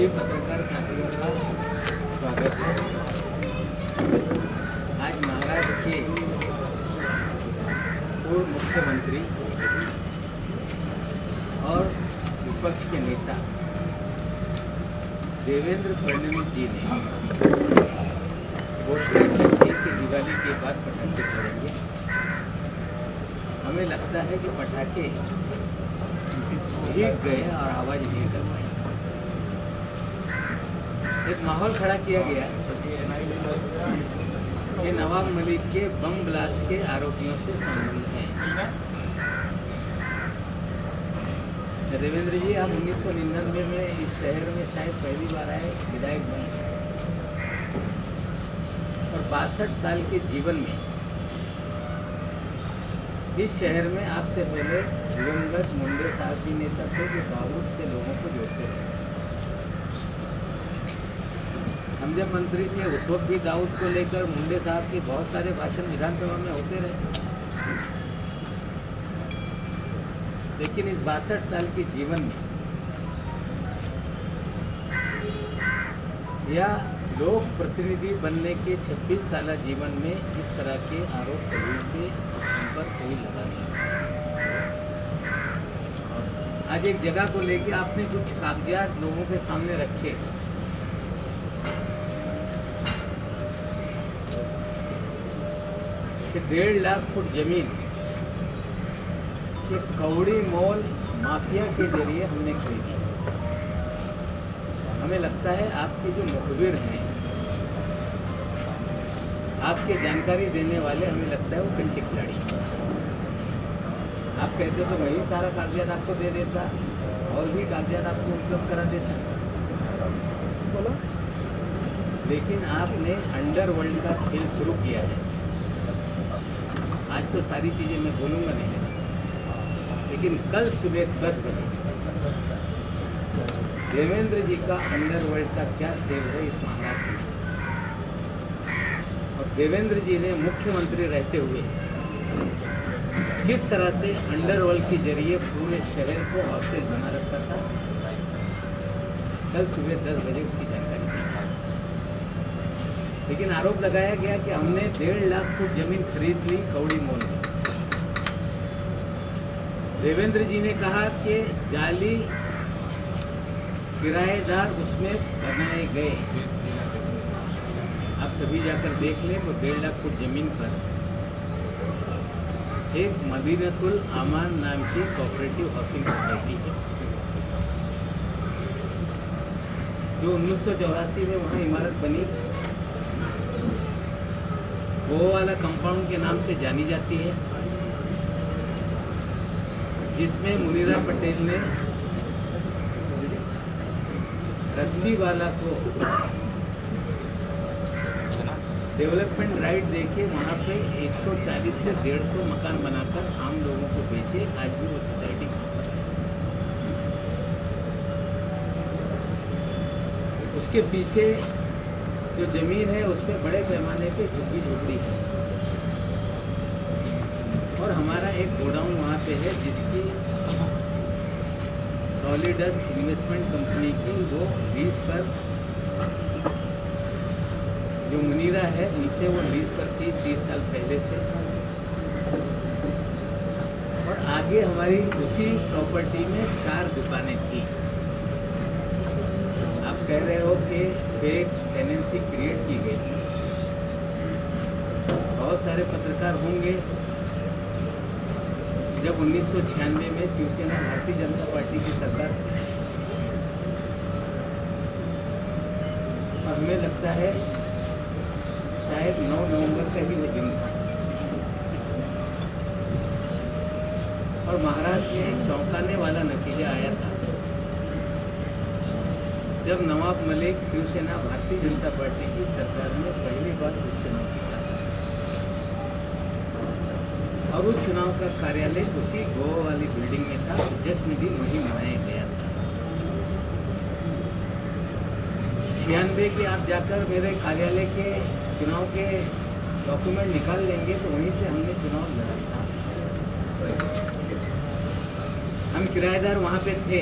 सभी पत्रकार साथियों का स्वागत है। आज महाराष्ट्र के पूर्व मुख्यमंत्री और विपक्ष के नेता देवेंद्र फडणवीस जी ने घोषणा की कि दिवाली के बाद पटाखे फोड़ेंगे। हमें लगता है कि पटाखे भीग गए और आवाज़ नहीं कर पाए। एक माहौल खड़ा किया गया कि नवाब मलिक के बम ब्लास्ट के आरोपियों से संबंध है। देवेंद्र जी, आप 1999 में इस शहर में शायद पहली बार आए विधायक बने और 62 साल के जीवन में इस शहर में आपसे पहले दिवंगत मुंडे साहब जी नेता थे जो बारूद से लोगों को जोड़ते रहे। हम जब मंत्री थे उस वक्त भी दाऊद को लेकर मुंडे साहब के बहुत सारे भाषण विधानसभा में होते रहे। लेकिन इस 62 साल के जीवन में या लोक प्रतिनिधि बनने के 26 साल जीवन में इस तरह के आरोप कभी के पर कोई लगा नहीं। आज एक जगह को लेकर आपने कुछ कागजात लोगों के सामने रखे कि 1.5 लाख फुट जमीन के कौड़ी मोल माफिया के जरिए हमने खरीदी। हमें लगता है आपके जो मुखबिर हैं, आपके जानकारी देने वाले, हमें लगता है वो कच्चे खिलाड़ी। आप कहते तो वही सारा कागजात आपको दे देता और भी कागजात आपको उपलब्ध करा देता। बोलो। लेकिन आपने अंडरवर्ल्ड का खेल शुरू किया है। आज तो सारी चीज़ें मैं बोलूँगा नहीं, लेकिन कल सुबह 10 बजे देवेंद्र जी का अंडरवर्ल्ड का क्या खेल है इस महाराष्ट्र में, और देवेंद्र जी ने मुख्यमंत्री रहते हुए किस तरह से अंडरवर्ल्ड के जरिए पूरे शहर को हॉस्टेज बना रखा था, कल सुबह 10 बजे उसकी जानकारी दी। लेकिन आरोप लगाया गया कि हमने 1.5 लाख फुट जमीन खरीद ली कौड़ी मोल में। देवेंद्र जी ने कहा कि जाली किराएदार उसमें बनाए गए। आप सभी जाकर देख लें तो 1.5 लाख फुट जमीन पर एक मदीनतुल अमान नाम की कोऑपरेटिव हाउसिंग सोसाइटी है जो 1984 में वहाँ इमारत बनी, वो वाला कंपाउंड के नाम से जानी जाती है, जिसमें मुनीरा पटेल ने रस्सी वाला को डेवलपमेंट राइट देके वहाँ पे 140 से 150 मकान बनाकर आम लोगों को बेचे। आज भी वो सोसाइटी उसके पीछे जो जमीन है उसमें बड़े पैमाने पे झुग्गी झोपड़ी है, और हमारा एक गोडाउन वहाँ पे है जिसकी सॉलिडस इन्वेस्टमेंट कंपनी की वो लीज पर, जो मुनीरा है उनसे वो लीज पर थी 30 साल पहले से, और आगे हमारी उसी प्रॉपर्टी में 4 दुकानें थी। आप कह रहे हो कि फेक टेनेंसी क्रिएट की गई। बहुत सारे पत्रकार होंगे जब 1996 में शिवसेना भारतीय जनता पार्टी की सरकार थी, और हमें लगता है शायद 9 नवंबर का ही वो दिन था, और महाराष्ट्र में एक चौंकाने वाला नतीजा आया था जब नवाब मलिक शिवसेना भारतीय जनता पार्टी की सरकार में पहली बार उपचुनाव किया, और उस चुनाव का कार्यालय उसी गोवा वाली बिल्डिंग में था। जश्न भी वहीं मनाया गया था। 96 के आप जाकर मेरे कार्यालय के चुनाव के डॉक्यूमेंट निकाल लेंगे तो वहीं से हमने चुनाव लड़ा था। हम किराएदार वहाँ पे थे।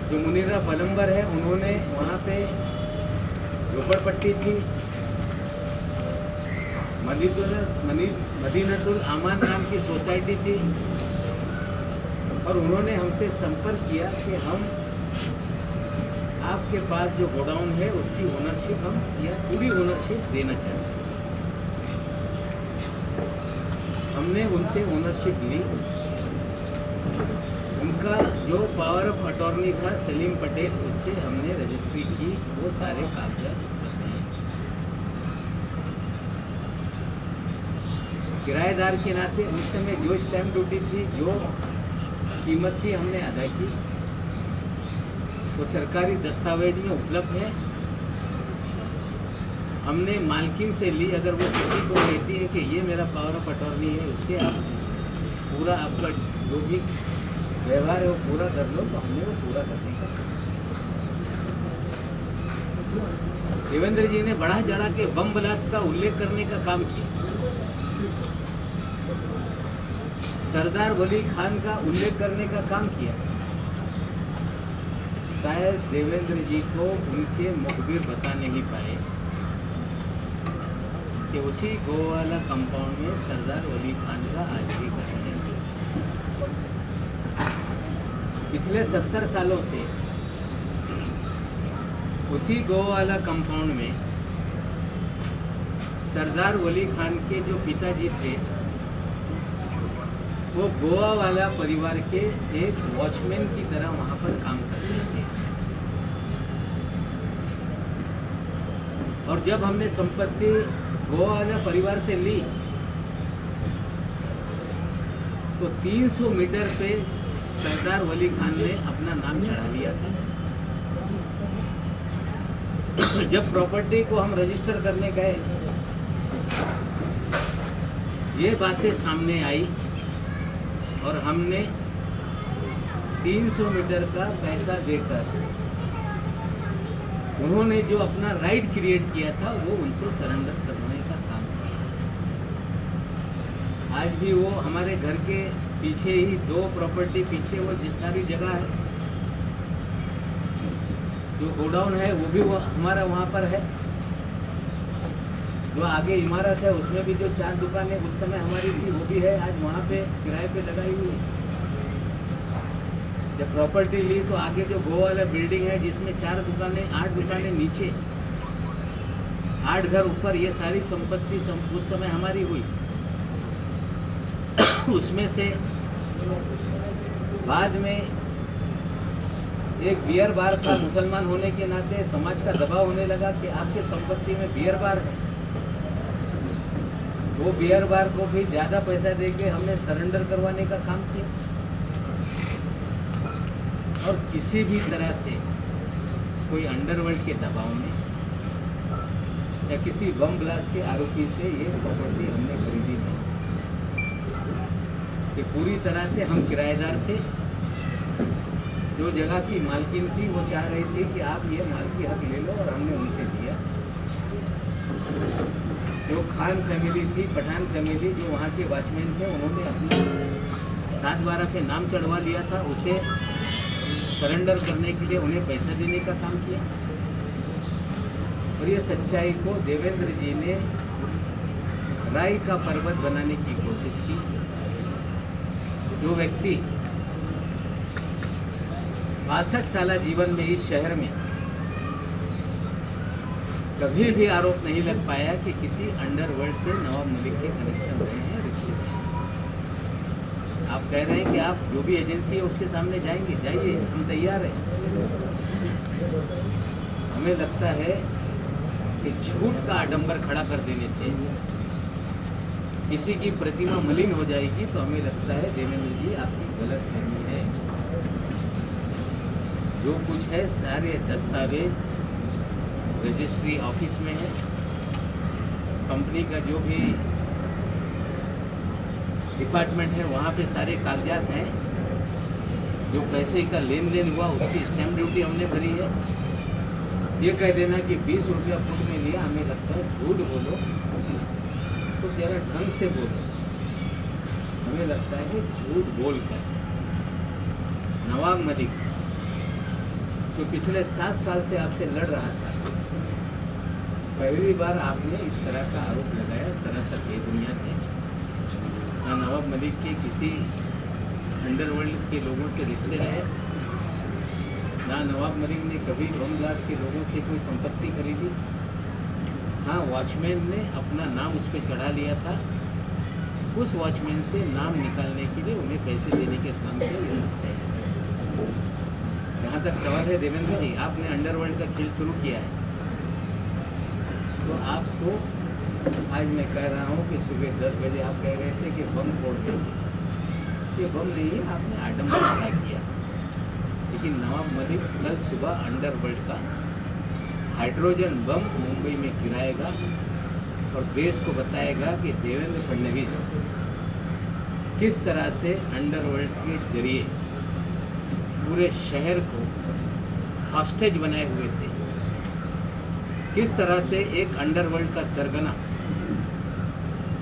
जो मुनीरा पलम्बर है, उन्होंने वहाँ पे झोपड़पट्टी थी, मदीनतुल आमान नाम की सोसाइटी थी, और उन्होंने हमसे संपर्क किया कि हम आपके पास जो गोडाउन है उसकी ओनरशिप हम या पूरी ओनरशिप देना चाहते हैं। हमने उनसे ओनरशिप ली। उनका जो पावर ऑफ अटॉर्नी था सलीम पटेल, उससे हमने रजिस्ट्री की। वो सारे कागजात करते हैं। किराएदार के नाते उस समय जो स्टैम्प ड्यूटी थी, जो कीमत थी, हमने अदा की। वो सरकारी दस्तावेज में उपलब्ध है। हमने मालकिन से ली। अगर वो किसी को कहती है कि ये मेरा पावर ऑफ अटॉर्नी है, उससे आप पूरा आपका जो भी व्यवहार है वो पूरा कर लो, तो हमने वो पूरा करने का। देवेंद्र जी ने बढ़ा चढ़ा के बम ब्लास्ट का उल्लेख करने का काम किया। सरदार वली खान का उल्लेख करने का काम किया। शायद देवेंद्र जी को उनके मुखबिर बता नहीं पाए कि उसी गोवाला कंपाउंड में सरदार वली खान का आज भी घर है। पिछले 70 सालों से उसी गोवाला कंपाउंड में सरदार वली खान के जो पिताजी थे, वो गोवा वाला परिवार के एक वॉचमैन की तरह वहाँ पर काम करते थे। और जब हमने संपत्ति गोवा वाला परिवार से ली, तो 300 मीटर पे सरदार वली खान ने अपना नाम चढ़ा लिया था। जब प्रॉपर्टी को हम रजिस्टर करने गए, ये बातें सामने आई और हमने 300 मीटर का पैसा देकर उन्होंने जो अपना राइट क्रिएट किया था, वो उनसे सरेंडर करवाने का काम किया। आज भी वो हमारे घर के पीछे ही, 2 प्रॉपर्टी पीछे वो सारी जगह है, जो गोडाउन है वो भी वो हमारा वहाँ पर है। जो आगे इमारत है उसमें भी जो 4 दुकानें उस समय हमारी थी, वो भी है आज वहाँ पे किराए पे लगाई हुई है। जब प्रॉपर्टी ली तो आगे जो गोवा वाला बिल्डिंग है, जिसमें 4 दुकानें, 8 दुकानें नीचे, 8 घर ऊपर, ये सारी संपत्ति उस समय हमारी हुई। उसमें से बाद में एक बियर बार था। मुसलमान होने के नाते समाज का दबाव होने लगा कि आपके संपत्ति में बियर बार है। वो बियर बार को भी ज़्यादा पैसा देके हमने सरेंडर करवाने का काम किया। और किसी भी तरह से कोई अंडरवर्ल्ड के दबाव में या किसी बम ब्लास्ट के आरोपी से ये प्रॉपर्टी हमने खरीदी नहीं। कि पूरी तरह से हम किराएदार थे। जो जगह की मालकिन थी वो चाह रही थी कि आप ये मालकी हक ले लो, और हमने उनसे दिया। जो खान फैमिली थी, पठान फैमिली, जो वहाँ के वॉचमैन थे, उन्होंने अपना 7/12 पे नाम चढ़वा लिया था। उसे सरेंडर करने के लिए उन्हें पैसा देने का काम किया। और ये सच्चाई को देवेंद्र जी ने राई का पर्वत बनाने की कोशिश की। जो व्यक्ति 62 साल जीवन में इस शहर में कभी भी आरोप नहीं लग पाया कि किसी अंडरवर्ल्ड से नवाब मलिक के कनेक्शन रहे हैं, रिश्ते हैं। आप कह रहे हैं कि आप जो भी एजेंसी है उसके सामने जाएंगे, जाइए, हम तैयार हैं। हमें लगता है कि झूठ का आडंबर खड़ा कर देने से किसी की प्रतिमा मलिन हो जाएगी। तो हमें लगता है देवेंद्र जी आपकी गलतफहमी है। जो कुछ है सारे दस्तावेज रजिस्ट्री ऑफिस में है। कंपनी का जो भी डिपार्टमेंट है वहाँ पे सारे कागजात हैं। जो पैसे का लेन देन हुआ उसकी स्टैम्प ड्यूटी हमने भरी है। ये कह देना कि 20 रुपया फुट में लिया, हमें लगता है झूठ बोलो तो जरा ढंग से बोलो। हमें लगता है झूठ बोलकर नवाब मलिक जो पिछले 7 साल से आपसे लड़ रहा था, पहली बार आपने इस तरह का आरोप लगाया। सरासर बेबुनियाद है। ना नवाब मलिक के किसी अंडरवर्ल्ड के लोगों से रिश्ते रहे, ना नवाब मलिक ने कभी बमदास के लोगों से कोई संपत्ति खरीदी। हाँ, वॉचमैन ने अपना नाम उस पर चढ़ा लिया था। उस वॉचमैन से नाम निकालने के लिए उन्हें पैसे देने के काम से ये सच्चाई है। यहाँ तक सवाल है देवेंद्र जी, आपने अंडरवर्ल्ड का खेल शुरू किया है, तो आपको आज मैं कह रहा हूँ कि सुबह 10 बजे आप कह रहे थे कि बम फोड़ देंगे। ये बम नहीं है, आपने आटम बम हमला किया। लेकिन नवाब मलिक कल सुबह अंडरवर्ल्ड का हाइड्रोजन बम मुंबई में गिराएगा और देश को बताएगा कि देवेंद्र फडणवीस किस तरह से अंडरवर्ल्ड के जरिए पूरे शहर को हॉस्टेज बनाए हुए थे। किस तरह से एक अंडरवर्ल्ड का सरगना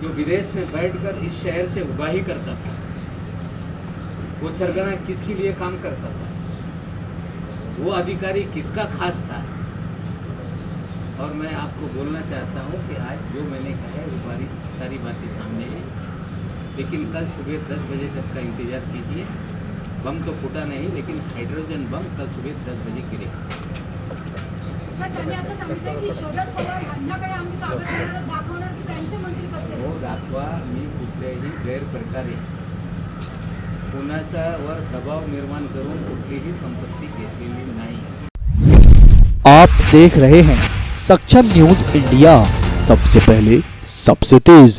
जो विदेश में बैठकर इस शहर से उगाही करता था, वो सरगना किसके लिए काम करता था, वो अधिकारी किसका खास था। और मैं आपको बोलना चाहता हूँ कि आज जो मैंने कहा है वो सारी बातें सामने हैं, लेकिन कल सुबह 10 बजे तक का इंतज़ार कीजिए। बम तो फूटा नहीं, लेकिन हाइड्रोजन बम कल सुबह 10 बजे गिरेगा। सर, त्यांनी असं सांगितलं की शरद पवार यांच्याकडे आम्ही कागदपत्र दाखवणार की त्यांचे मंत्री कसे हो दाखवा। मी कुठल्याही गैरप्रकारे कोणाच्यावर दबाव निर्माण करून कुठलीही संपत्ती घेतलेली नाही। आप देख रहे हैं सक्षम न्यूज इंडिया, सबसे पहले सबसे तेज।